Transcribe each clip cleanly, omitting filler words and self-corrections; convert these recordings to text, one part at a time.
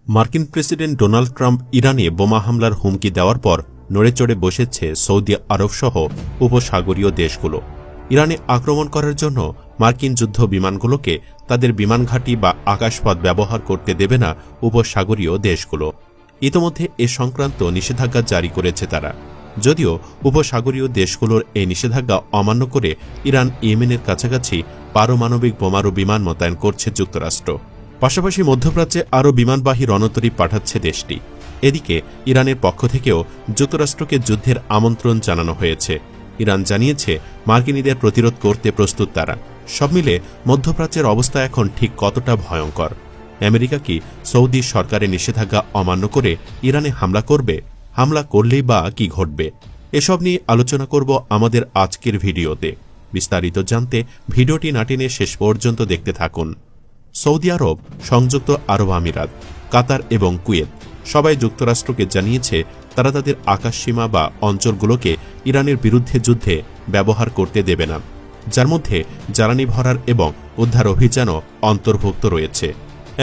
মার্কিন president Donald Trump ইরানে বোমা হামলার হুমকি দেওয়ার পর নড়েচড়ে বসেছে সৌদি আরবসহ উপসাগরীয় দেশগুলো। ইরানে আক্রমণ করার জন্য মার্কিন যুদ্ধ বিমানগুলোকে তাদের বিমানঘাঁটি বা আকাশপথ ব্যবহার করতে দেবে না উপসাগরীয় দেশগুলো। ইতোমধ্যে এ সংক্রান্ত নিষেধাজ্ঞা জারি করেছে তারা। যদিও উপসাগরীয় দেশগুলোর এই নিষেধাজ্ঞা অমান্য করে ইরান ইয়েমেনের কাছাকাছি পারমাণবিক বোমারু বিমান মোতায়েন করছে যুক্তরাষ্ট্র। পাশাপাশি মধ্যপ্রাচ্যে আরও বিমানবাহী রণতরী পাঠাচ্ছে দেশটি। এদিকে ইরানের পক্ষ থেকেও যুক্তরাষ্ট্রকে যুদ্ধের আমন্ত্রণ জানানো হয়েছে। ইরান জানিয়েছে মার্কিনীদের প্রতিরোধ করতে প্রস্তুত তারা। সব মিলে মধ্যপ্রাচ্যের অবস্থা এখন ঠিক কতটা ভয়ঙ্কর? আমেরিকা কি সৌদি সরকারের নিষেধাজ্ঞা অমান্য করে ইরানে হামলা করবে? হামলা করলেই বা কি ঘটবে? এসব নিয়ে আলোচনা করব আমাদের আজকের ভিডিওতে। বিস্তারিত জানতে ভিডিওটি না টেনে শেষ পর্যন্ত দেখতে থাকুন। সৌদি আরব, সংযুক্ত আরব আমিরাত, কাতার এবং কুয়েত সবাই যুক্তরাষ্ট্রকে জানিয়েছে তারা তাদের আকাশসীমা বা অঞ্চলগুলোকে ইরানের বিরুদ্ধে যুদ্ধে ব্যবহার করতে দেবে না, যার মধ্যে জ্বালানি ভরার এবং উদ্ধার অভিযানও অন্তর্ভুক্ত রয়েছে।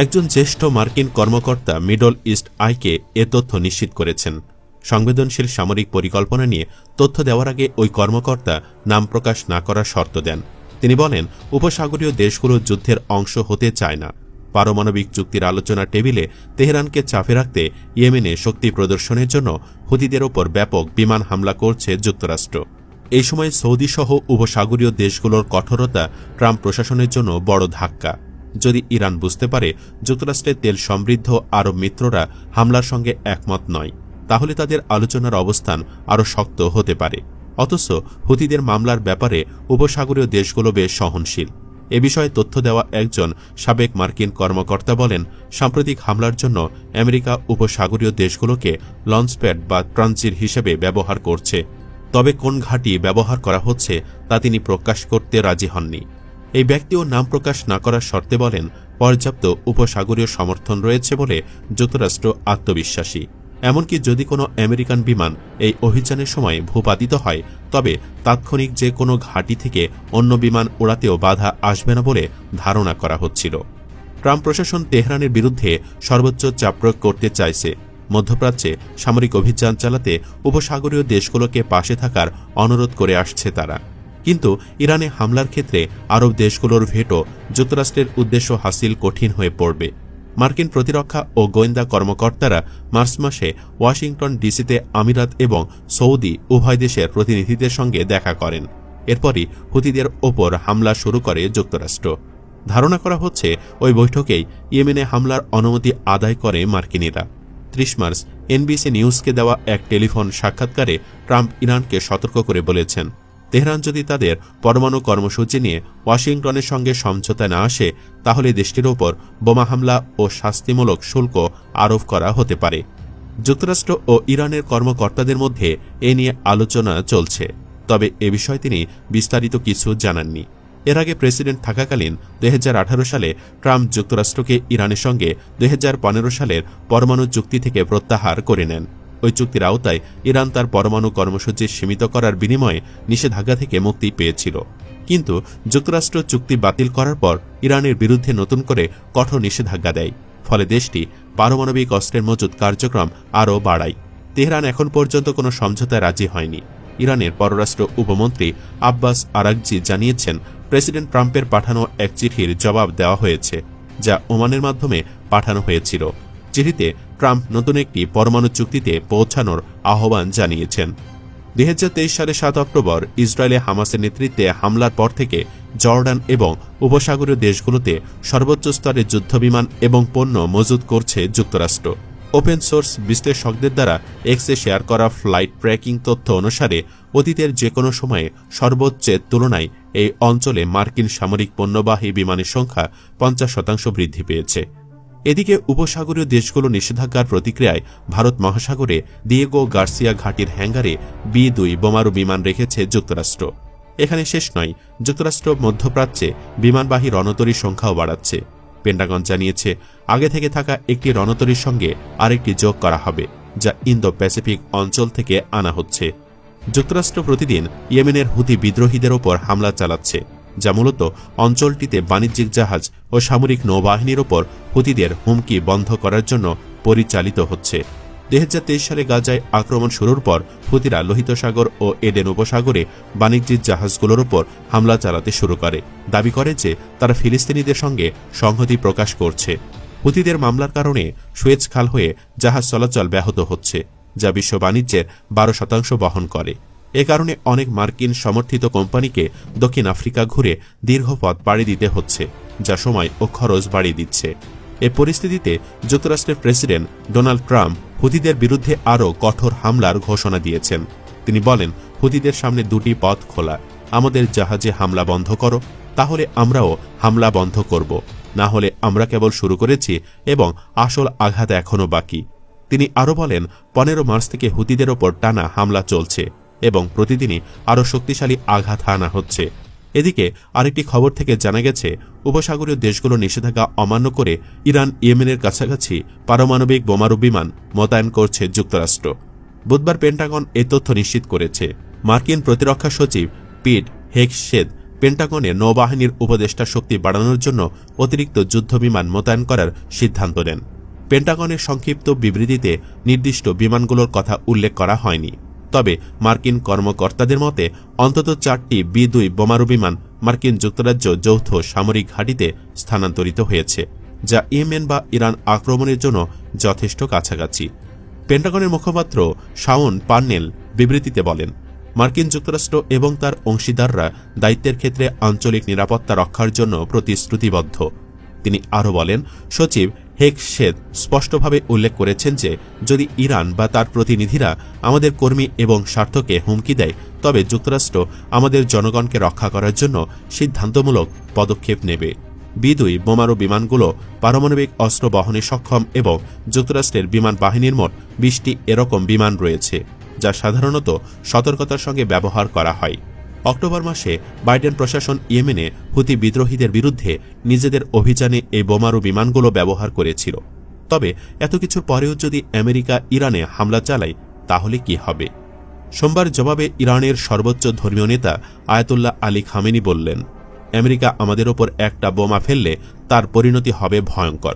একজন জ্যেষ্ঠ মার্কিন কর্মকর্তা মিডল ইস্ট আইকে এ তথ্য নিশ্চিত করেছেন। সংবেদনশীল সামরিক পরিকল্পনা নিয়ে তথ্য দেওয়ার আগে ওই কর্মকর্তা নাম প্রকাশ না করার শর্ত দেন। তিনি বলেন, উপসাগরীয় দেশগুলো যুদ্ধের অংশ হতে চায় না। পারমাণবিক চুক্তির আলোচনা টেবিলে তেহরানকে চাপে রাখতে ইয়েমেনে শক্তি প্রদর্শনের জন্য হুতিদের ওপর ব্যাপক বিমান হামলা করছে যুক্তরাষ্ট্র। এই সময় সৌদিসহ উপসাগরীয় দেশগুলোর কঠোরতা ট্রাম্প প্রশাসনের জন্য বড় ধাক্কা। যদি ইরান বুঝতে পারে যুক্তরাষ্ট্রের তেল সমৃদ্ধ আরব মিত্ররা হামলার সঙ্গে একমত নয়, তাহলে তাদের আলোচনার অবস্থান আরও শক্ত হতে পারে। অথচ হুতিদের মামলার ব্যাপারে উপসাগরীয় দেশগুলো বেশ সহনশীল। এ বিষয়ে তথ্য দেওয়া একজন সাবেক মার্কিন কর্মকর্তা বলেন, সাম্প্রতিক হামলার জন্য আমেরিকা উপসাগরীয় দেশগুলোকে লঞ্চপ্যাড বা ট্রানজিট হিসেবে ব্যবহার করছে। তবে কোন ঘাঁটি ব্যবহার করা হচ্ছে তা তিনি প্রকাশ করতে রাজি হননি। এই ব্যক্তিও নাম প্রকাশ না করার শর্তে বলেন, পর্যাপ্ত উপসাগরীয় সমর্থন রয়েছে বলে যুক্তরাষ্ট্র আত্মবিশ্বাসী। এমনকি যদি কোনো আমেরিকান বিমান এই অভিযানের সময় ভূপাতিত হয়, তবে তাৎক্ষণিক যে কোনো ঘাঁটি থেকে অন্য বিমান ওড়াতেও বাধা আসবে না বলে ধারণা করা হচ্ছিল। ট্রাম্প প্রশাসন তেহরানের বিরুদ্ধে সর্বোচ্চ চাপ প্রয়োগ করতে চাইছে। মধ্যপ্রাচ্যে সামরিক অভিযান চালাতে উপসাগরীয় দেশগুলোকে পাশে থাকার অনুরোধ করে আসছে তারা। কিন্তু ইরানে হামলার ক্ষেত্রে আরব দেশগুলোর ভেটো যুক্তরাষ্ট্রের উদ্দেশ্য হাসিল কঠিন হয়ে পড়বে। মার্কিন প্রতিরক্ষা ও গোয়েন্দা কর্মকর্তারা মার্চ মাসে ওয়াশিংটন ডিসিতে আমিরাত এবং সৌদি উভয় দেশের প্রতিনিধিদের সঙ্গে দেখা করেন। এরপরই হুতিদের ওপর হামলা শুরু করে যুক্তরাষ্ট্র। ধারণা করা হচ্ছে ওই বৈঠকেই ইয়েমেনে হামলার অনুমতি আদায় করে মার্কিনীরা। ৩০ মার্চ এনবিসি নিউজকে দেওয়া এক টেলিফোন সাক্ষাৎকারে ট্রাম্প ইরানকে সতর্ক করে বলেছেন, তেহরান যদি তাদের পরমাণু কর্মসূচি নিয়ে ওয়াশিংটনের সঙ্গে সমঝোতা না আসে, তাহলে দেশটির ওপর বোমা হামলা ও শাস্তিমূলক শুল্ক আরোপ করা হতে পারে। যুক্তরাষ্ট্র ও ইরানের কর্মকর্তাদের মধ্যে এ নিয়ে আলোচনা চলছে, তবে এ বিষয়ে তিনি বিস্তারিত কিছু জানাননি। এর আগে প্রেসিডেন্ট থাকাকালীন ২০১৮ সালে ট্রাম্প যুক্তরাষ্ট্রকে ইরানের সঙ্গে ২০১৫ সালের পরমাণু চুক্তি থেকে প্রত্যাহার করে নেন। ওই চুক্তির আওতায় ইরান তার পরমাণু কর্মসূচি সীমিত করার বিনিময়ে নিষেধাজ্ঞা থেকে মুক্তি পেয়েছিল। কিন্তু যুক্তরাষ্ট্র চুক্তি বাতিল করার পর ইরানের বিরুদ্ধে নতুন করে কঠোর নিষেধাজ্ঞা দেয়। ফলে দেশটি পারমাণবিক অস্ত্রের মজুত কার্যক্রম আরও বাড়ায়। তেহরান এখন পর্যন্ত কোনো সমঝোতায় রাজি হয়নি। ইরানের পররাষ্ট্র উপমন্ত্রী আব্বাস আরাকজি জানিয়েছেন, প্রেসিডেন্ট ট্রাম্পের পাঠানো এক চিঠির জবাব দেওয়া হয়েছে, যা ওমানের মাধ্যমে পাঠানো হয়েছিল। চিঠিতে ট্রাম্প নতুন একটি পরমাণু চুক্তিতে পৌঁছানোর আহ্বান জানিয়েছেন। ২০২৩ সালে ৭ অক্টোবর ইসরায়েলে হামাসের নেতৃত্বে হামলার পর থেকে জর্ডান এবং উপসাগরীয় দেশগুলোতে সর্বোচ্চ স্তরে যুদ্ধবিমান এবং পণ্য মজুত করছে যুক্তরাষ্ট্র। ওপেন সোর্স বিশ্লেষকদের দ্বারা এক্সে শেয়ার করা ফ্লাইট ট্র্যাকিং তথ্য অনুসারে অতীতের যে কোনো সময়ে সর্বোচ্চের তুলনায় এই অঞ্চলে মার্কিন সামরিক পণ্যবাহী বিমানের সংখ্যা ৫০% বৃদ্ধি পেয়েছে। এদিকে উপসাগরীয় দেশগুলো নিষেধাজ্ঞার প্রতিক্রিয়ায় ভারত মহাসাগরে দিয়েগো গার্সিয়া ঘাঁটির হ্যাঙ্গারে B-2 বোমারু বিমান রেখেছে যুক্তরাষ্ট্র। এখানে শেষ নয়, যুক্তরাষ্ট্র মধ্যপ্রাচ্যে বিমানবাহী রণতরীর সংখ্যাও বাড়াচ্ছে। পেন্টাগন জানিয়েছে, আগে থেকে থাকা একটি রণতরীর সঙ্গে আরেকটি যোগ করা হবে, যা ইন্দো প্যাসিফিক অঞ্চল থেকে আনা হচ্ছে। যুক্তরাষ্ট্র প্রতিদিন ইয়েমেনের হুতি বিদ্রোহীদের ওপর হামলা চালাচ্ছে। যা মূলত অঞ্চলটিতে বাণিজ্যিক জাহাজ ও সামরিক নৌবাহিনীর ওপর হুতিদের হুমকি বন্ধ করার জন্য পরিচালিত হচ্ছে। 2023 সালে গাজায় আক্রমণ শুরুর পর হুতিরা লোহিত সাগর ও এডেন উপসাগরে বাণিজ্যিক জাহাজগুলোর ওপর হামলা চালাতে শুরু করে, দাবি করে যে তারা ফিলিস্তিনিদের সঙ্গে সংহতি প্রকাশ করছে। হুতিদের মামলার কারণে সুয়েজ খাল হয়ে জাহাজ চলাচল ব্যাহত হচ্ছে, যা বিশ্ব বাণিজ্যের 12% বহন করে। এ কারণে অনেক মার্কিন সমর্থিত কোম্পানিকে দক্ষিণ আফ্রিকা ঘুরে দীর্ঘ পথ পাড়ি দিতে হচ্ছে, যা সময় ও খরচ বাড়িয়ে দিচ্ছে। এ পরিস্থিতিতে যুক্তরাষ্ট্রের প্রেসিডেন্ট ডোনাল্ড ট্রাম্প হুতিদের বিরুদ্ধে আরও কঠোর হামলার ঘোষণা দিয়েছেন। তিনি বলেন, হুতিদের সামনে দুটি পথ খোলা, আমাদের জাহাজে হামলা বন্ধ করো, তাহলে আমরাও হামলা বন্ধ করব, না হলে আমরা কেবল শুরু করেছি এবং আসল আঘাত এখনও বাকি। তিনি আরও বলেন, 15 মার্চ থেকে হুতিদের ওপর টানা হামলা চলছে এবং প্রতিদিনই আরও শক্তিশালী আঘাত হানা হচ্ছে। এদিকে আরেকটি খবর থেকে জানা গেছে, উপসাগরীয় দেশগুলো নিষেধাজ্ঞা অমান্য করে ইরান ইয়েমেনের কাছাকাছি পারমাণবিক বোমারু বিমান মোতায়েন করছে যুক্তরাষ্ট্র। বুধবার পেন্টাগন এই তথ্য নিশ্চিত করেছে। মার্কিন প্রতিরক্ষা সচিব পিট হেগসেথ পেন্টাগনের নৌবাহিনীর উপদেষ্টা শক্তি বাড়ানোর জন্য অতিরিক্ত যুদ্ধবিমান মোতায়েন করার সিদ্ধান্ত নেন। পেন্টাগনের সংক্ষিপ্ত বিবৃতিতে নির্দিষ্ট বিমানগুলোর কথা উল্লেখ করা হয়নি, তবে মার্কিন কর্মকর্তাদের মতে অন্তত 4টি B-2 বোমারু বিমান মার্কিন যুক্তরাজ্য যৌথ সামরিক ঘাঁটিতে স্থানান্তরিত হয়েছে, যা ইয়েমেন বা ইরান আক্রমণের জন্য যথেষ্ট কাছাকাছি। পেন্টাগনের মুখপাত্র শাওন পার্নেল বিবৃতিতে বলেন, মার্কিন যুক্তরাষ্ট্র এবং তার অংশীদাররা দায়িত্বের ক্ষেত্রে আঞ্চলিক নিরাপত্তা রক্ষার জন্য প্রতিশ্রুতিবদ্ধ। তিনি আরও বলেন, সচিব হেগসেথ স্পষ্টভাবে উল্লেখ করেছেন যে যদি ইরান বা তার প্রতিনিধিরা আমাদের কর্মী এবং স্বার্থকে হুমকি দেয়, তবে যুক্তরাষ্ট্র আমাদের জনগণকে রক্ষা করার জন্য সিদ্ধান্তমূলক পদক্ষেপ নেবে। B-2 বোমারু বিমানগুলো পারমাণবিক অস্ত্র বহনে সক্ষম এবং যুক্তরাষ্ট্রের বিমান বাহিনীর মোট 20টি এরকম বিমান রয়েছে, যা সাধারণত সতর্কতার সঙ্গে ব্যবহার করা হয়। অক্টোবর মাসে বাইডেন প্রশাসন ইয়েমেনে হুতি বিদ্রোহীদের বিরুদ্ধে নিজেদের অভিযানে এই বোমারু বিমানগুলো ব্যবহার করেছিল। তবে এত কিছুর পরেও যদি আমেরিকা ইরানে হামলা চালায়, তাহলে কি হবে? সোমবার জবাবে ইরানের সর্বোচ্চ ধর্মীয় নেতা আয়াতুল্লাহ আলী খামেনি বললেন, আমেরিকা আমাদের ওপর একটা বোমা ফেললে তার পরিণতি হবে ভয়ঙ্কর।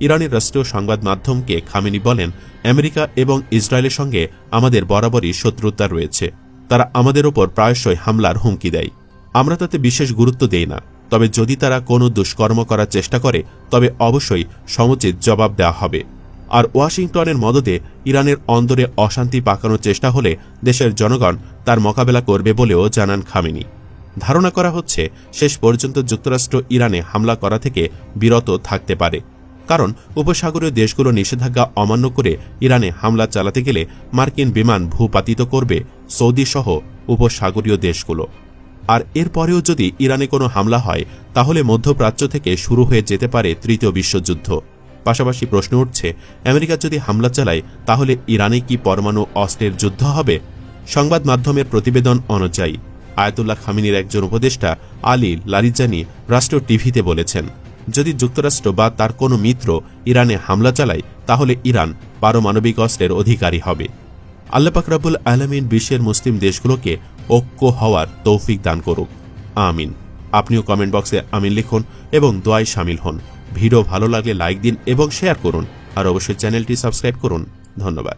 ইরানের রাষ্ট্রীয় সংবাদ মাধ্যমকে খামেনি বলেন, আমেরিকা এবং ইসরায়েলের সঙ্গে আমাদের বরাবরই শত্রুতা রয়েছে। তারা আমাদের ওপর প্রায়শই হামলার হুমকি দেয়। আমরা তাতে বিশেষ গুরুত্ব দেই না, তবে যদি তারা কোনো দুষ্কর্ম করার চেষ্টা করে, তবে অবশ্যই সমুচিত জবাব দেওয়া হবে। আর ওয়াশিংটনের মদদে ইরানের অন্দরে অশান্তি পাকানোর চেষ্টা হলে দেশের জনগণ তার মোকাবেলা করবে বলেও জানান খামেনি। ধারণা করা হচ্ছে শেষ পর্যন্ত যুক্তরাষ্ট্র ইরানে হামলা করা থেকে বিরত থাকতে পারে, কারণ উপসাগরীয় দেশগুলো নিষেধাজ্ঞা অমান্য করে ইরানে হামলা চালাতে গেলে মার্কিন বিমান ভূপাতিত করবে সৌদি সহ উপসাগরীয় দেশগুলো। আর এরপরেও যদি ইরানে কোনো হামলা হয়, তাহলে মধ্যপ্রাচ্য থেকে শুরু হয়ে যেতে পারে তৃতীয় বিশ্বযুদ্ধ। পাশাপাশি প্রশ্ন উঠছে, আমেরিকা যদি হামলা চালায়, তাহলে ইরানে কি পরমাণু অস্ত্রের যুদ্ধ হবে? সংবাদ মাধ্যমের প্রতিবেদন অনুযায়ী আয়াতুল্লাহ খামেনির একজন উপদেষ্টা আলী লারিজানি রাষ্ট্র টিভিতে বলেছেন, যদি যুক্তরাষ্ট্র বা তার কোনো মিত্র ইরানে হামলা চালায়, তাহলে ইরান পারমাণবিক অস্ত্রের অধিকারী হবে। আল্লাহ পাক রব্বুল আলামিন বিশ্বের মুসলিম দেশগুলোকে ঐক্য হওয়ার তৌফিক দান করুক, আমিন। আপনিও কমেন্ট বক্সে আমিন লিখুন এবং দোয়ায় শামিল হন। ভিডিও ভালো লাগলে লাইক দিন এবং শেয়ার করুন, আর অবশ্যই চ্যানেলটি সাবস্ক্রাইব করুন। ধন্যবাদ।